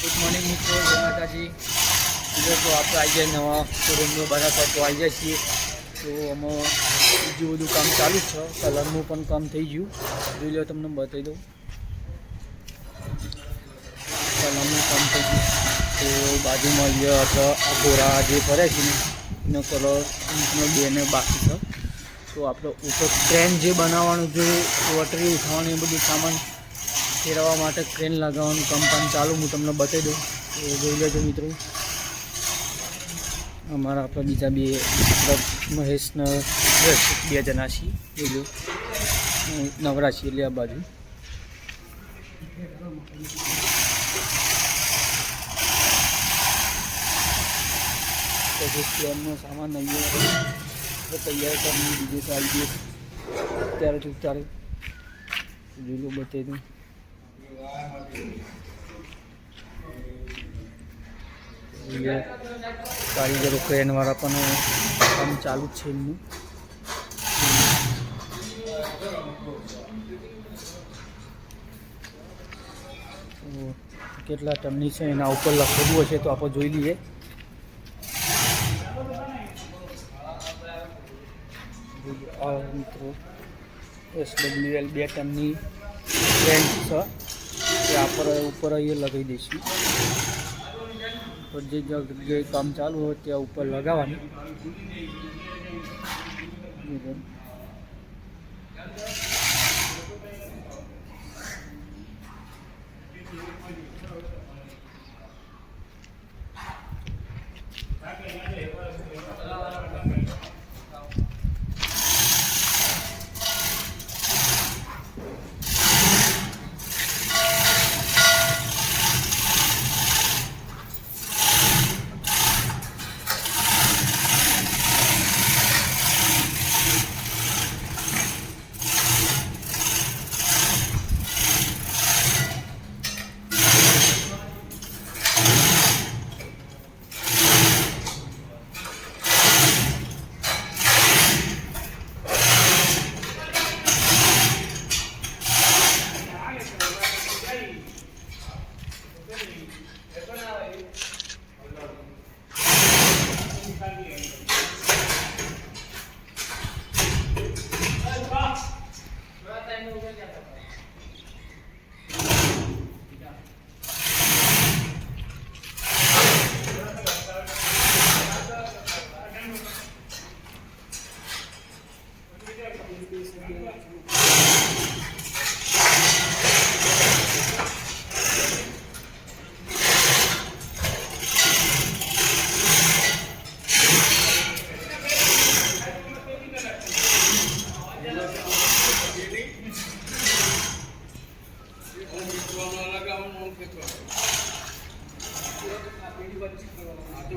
Good morning મિત્રો, જય માતાજી. તો આપણે આવી જાય નવા શોરૂમનો બનાવતા તો આવી જાય છીએ. તો આમાં બીજું બધું કામ ચાલુ જ છે. કલરનું પણ કામ થઈ ગયું. જોઈ લો, તમને બતાવી દઉં. કલરનું કામ થઈ ગયું. તો બાજુમાં આ ગોરા જે ફરે છે ને એનો કલર બેને બાકી છે. તો આપણે ઉપર ક્રેન જે બનાવવાનું, જે વોટરી ઉઠાવવાનું, એ બધું સામાન ફેરવવા માટે ક્રેન લગાવવાનું કામ ચાલુ. હું તમને બતાવી દઉં. તો જોઈ લેજો મિત્રો. અમારા આપણે બીજા બે મહેશના બે જણા છીએ. જોઈ લો, નવરા છીએ એટલે આ બાજુ. પછી ક્રેનનો સામાન અહીંયા તૈયાર કરીને બીજે તો આવી ગયો. અત્યારે તો ચાલે. જોઈ લો, બતાવી દઉં. કારીગરો ક્રેનવાળા પણ કામ ચાલુ જ છે એમનું. કેટલા ટનની છે એના ઉપર લખેલું હશે તો આપણે જોઈ લઈએ. મિત્રો SWL 2 ટનની ક્રેન છે. તે આપણે ઉપર અહીંયા લગાવી દઈશું. તો જે જગ્યાએ કામ ચાલુ હોય ત્યાં ઉપર લગાવવાની.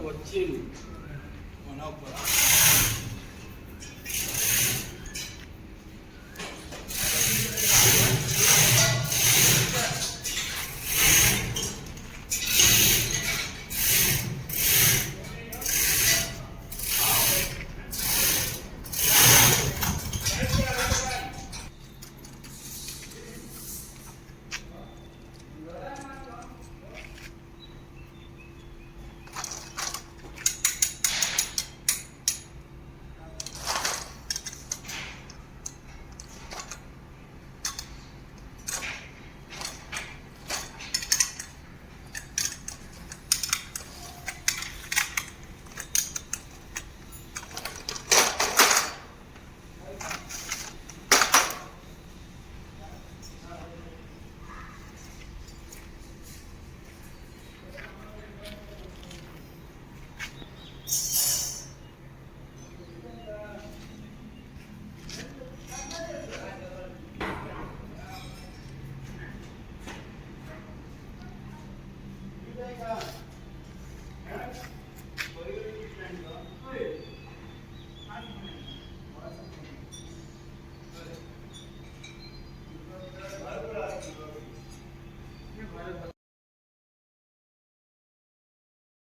વચ્ચે